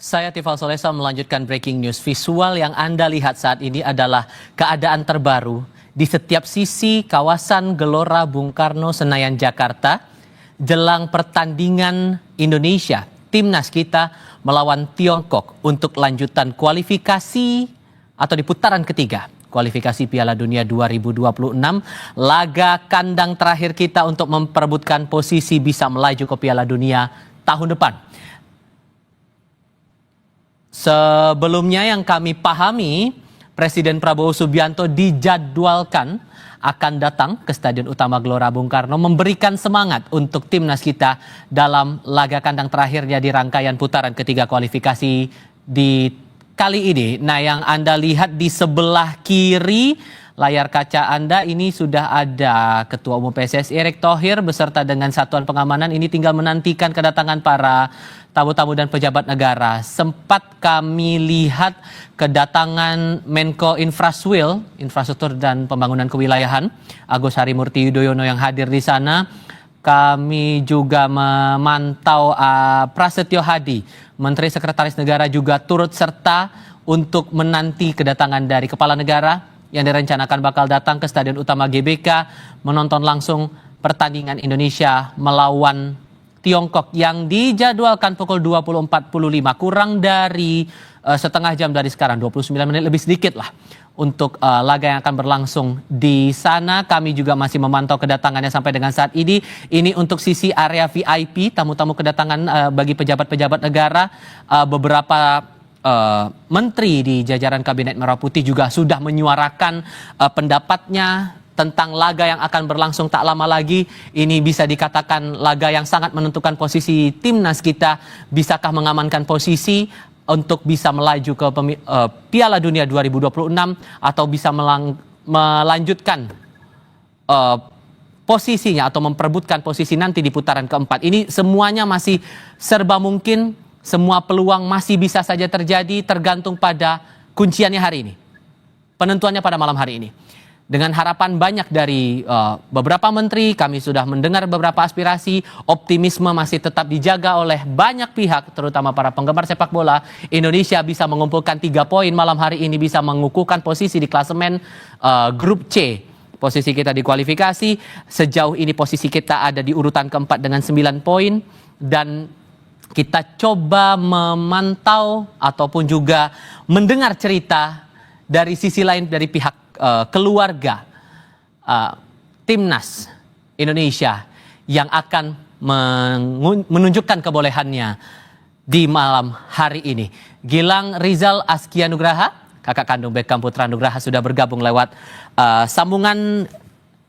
Saya Tifal Solesa melanjutkan breaking news. Visual yang Anda lihat saat ini adalah keadaan terbaru di setiap sisi kawasan Gelora Bung Karno Senayan Jakarta jelang pertandingan Indonesia. Timnas kita melawan Tiongkok untuk lanjutan kualifikasi atau di putaran ketiga kualifikasi Piala Dunia 2026. Laga kandang terakhir kita untuk memperebutkan posisi bisa melaju ke Piala Dunia tahun depan. Sebelumnya yang kami pahami, Presiden Prabowo Subianto dijadwalkan akan datang ke Stadion Utama Gelora Bung Karno memberikan semangat untuk timnas kita dalam laga kandang terakhirnya di rangkaian putaran ketiga kualifikasi di kali ini. Nah, yang Anda lihat di sebelah kiri layar kaca Anda ini sudah ada Ketua Umum PSSI Erick Thohir beserta dengan satuan pengamanan. Ini tinggal menantikan kedatangan para tamu-tamu dan pejabat negara. Sempat kami lihat kedatangan Menko Infrastruktur dan Pembangunan Kewilayahan, Agus Harimurti Yudhoyono yang hadir di sana. Kami juga memantau Prasetyo Hadi, Menteri Sekretaris Negara juga turut serta untuk menanti kedatangan dari Kepala Negara yang direncanakan bakal datang ke Stadion Utama GBK menonton langsung pertandingan Indonesia melawan Tiongkok yang dijadwalkan pukul 20.45, kurang dari setengah jam dari sekarang, 29 menit lebih sedikit lah untuk laga yang akan berlangsung di sana. Kami juga masih memantau kedatangannya sampai dengan saat ini. Ini untuk sisi area VIP, tamu-tamu kedatangan bagi pejabat-pejabat negara. Beberapa menteri di jajaran Kabinet Merah Putih juga sudah menyuarakan pendapatnya tentang laga yang akan berlangsung tak lama lagi. Ini bisa dikatakan laga yang sangat menentukan posisi timnas kita. Bisakah mengamankan posisi untuk bisa melaju ke Piala Dunia 2026 atau bisa melanjutkan posisinya atau memperebutkan posisi nanti di putaran keempat. Ini semuanya masih serba mungkin. Semua peluang masih bisa saja terjadi tergantung pada kunciannya hari ini. Penentuannya pada malam hari ini. Dengan harapan banyak dari beberapa menteri, kami sudah mendengar beberapa aspirasi, optimisme masih tetap dijaga oleh banyak pihak, terutama para penggemar sepak bola. Indonesia bisa mengumpulkan 3 poin malam hari ini, bisa mengukuhkan posisi di klasemen grup C. Posisi kita di kualifikasi, sejauh ini posisi kita ada di urutan keempat dengan 9 poin. Dan kita coba memantau ataupun juga mendengar cerita dari sisi lain dari pihak keluarga timnas Indonesia yang akan menunjukkan kebolehannya di malam hari ini. Gilang Rizal Askia Nugraha, kakak kandung Beckham Putra Nugraha, sudah bergabung lewat sambungan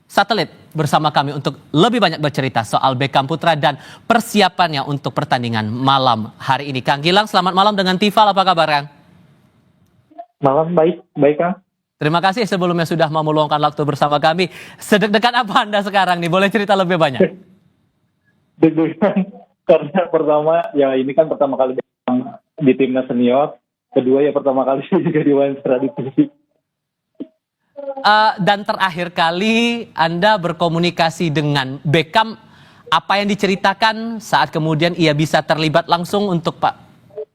satelit bersama kami untuk lebih banyak bercerita soal Beckham Putra dan persiapannya untuk pertandingan malam hari ini. Kang Gilang, selamat malam dengan Tifal, apa kabar Kang? Malam, baik Kang. Terima kasih sebelumnya sudah mau meluangkan waktu bersama kami. Sedek-dekan apa Anda sekarang nih? Boleh cerita lebih banyak? Deg-degan karena pertama, ya ini kan pertama kali di timnas senior. Kedua ya pertama kali juga diwawancara di TV. Dan terakhir kali Anda berkomunikasi dengan Beckham, apa yang diceritakan saat kemudian ia bisa terlibat langsung untuk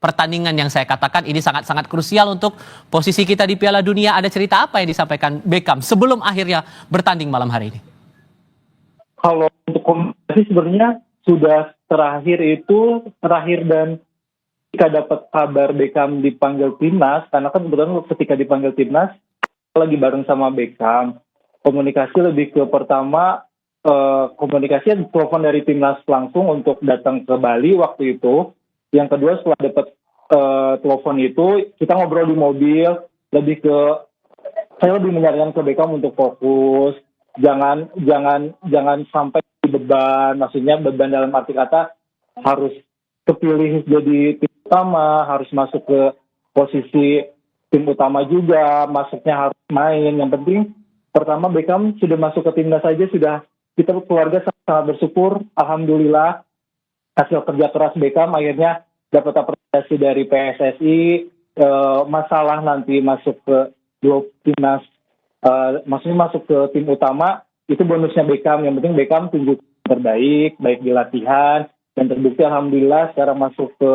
pertandingan yang saya katakan ini sangat-sangat krusial untuk posisi kita di Piala Dunia? Ada cerita apa yang disampaikan Beckham sebelum akhirnya bertanding malam hari ini? Kalau untuk komunikasi sebenarnya sudah terakhir dan ketika dapat kabar Beckham dipanggil timnas, karena kan kebetulan ketika dipanggil timnas lagi bareng sama Beckham, komunikasi lebih ke pertama komunikasi telepon dari timnas langsung untuk datang ke Bali waktu itu. Yang kedua setelah dapat telepon itu kita ngobrol di mobil, saya lebih menyarankan ke Beckham untuk fokus, jangan sampai beban, maksudnya beban dalam arti kata harus kepilih jadi tim utama, harus masuk ke posisi tim utama juga, masuknya harus main. Yang penting pertama Beckham sudah masuk ke timnas saja, sudah kita keluarga sangat bersyukur. Alhamdulillah hasil kerja keras Beckham akhirnya dapat apresiasi dari PSSI. Masalah nanti masuk ke timnas, maksudnya masuk ke tim utama, itu bonusnya Beckham. Yang penting Beckham tunjuk terbaik, baik di latihan, dan terbukti alhamdulillah sekarang masuk ke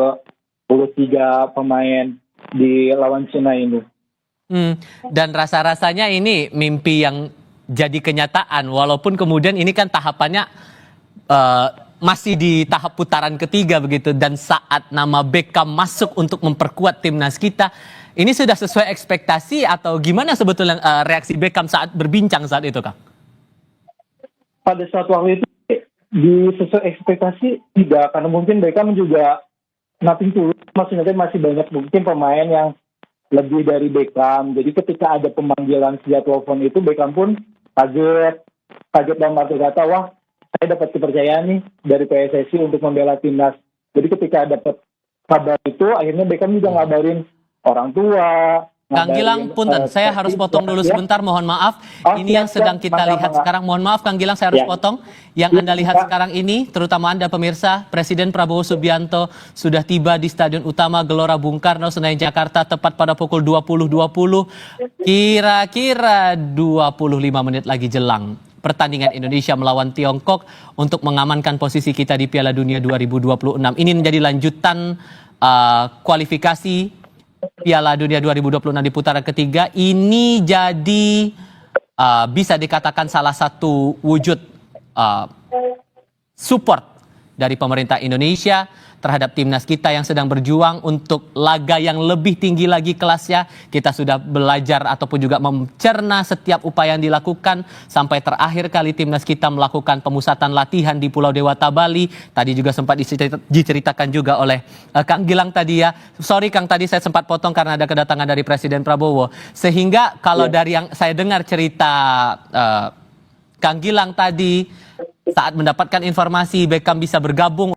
23 pemain di lawan Cina ini. Dan rasa-rasanya ini mimpi yang jadi kenyataan, walaupun kemudian ini kan tahapannya masih di tahap putaran ketiga begitu, dan saat nama Beckham masuk untuk memperkuat timnas kita, ini sudah sesuai ekspektasi atau gimana sebetulnya reaksi Beckham saat berbincang saat itu, Kang? Pada saat waktu itu di sesuai ekspektasi tidak, karena mungkin Beckham juga nothing tulus, maksudnya masih banyak mungkin pemain yang lebih dari Beckham. Jadi ketika ada pemanggilan via telepon itu, Beckham pun kaget dalam arti kata, wah saya dapat kepercayaan nih dari PSSI untuk membela timnas. Jadi ketika dapat kabar itu, akhirnya Beckham juga ngabarin orang tua. Kang Gilang, punten, saya harus potong dulu sebentar, mohon maaf. Ini yang sedang kita lihat sekarang, mohon maaf Kang Gilang, saya harus potong. Yang Anda lihat sekarang ini, terutama Anda pemirsa, Presiden Prabowo Subianto sudah tiba di Stadion Utama Gelora Bung Karno, Senayan, Jakarta, tepat pada pukul 20.20, kira-kira 25 menit lagi jelang pertandingan Indonesia melawan Tiongkok untuk mengamankan posisi kita di Piala Dunia 2026. Ini menjadi lanjutan kualifikasi Piala Dunia 2026 di putaran ketiga. Ini jadi bisa dikatakan salah satu wujud support dari pemerintah Indonesia terhadap timnas kita yang sedang berjuang untuk laga yang lebih tinggi lagi kelasnya. Kita sudah belajar ataupun juga mencerna setiap upaya yang dilakukan sampai terakhir kali timnas kita melakukan pemusatan latihan di Pulau Dewata, Bali. Tadi juga sempat diceritakan juga oleh Kang Gilang tadi ya. Sorry Kang, tadi saya sempat potong karena ada kedatangan dari Presiden Prabowo. Sehingga kalau dari yang saya dengar cerita Kang Gilang tadi, saat mendapatkan informasi Beckham bisa bergabung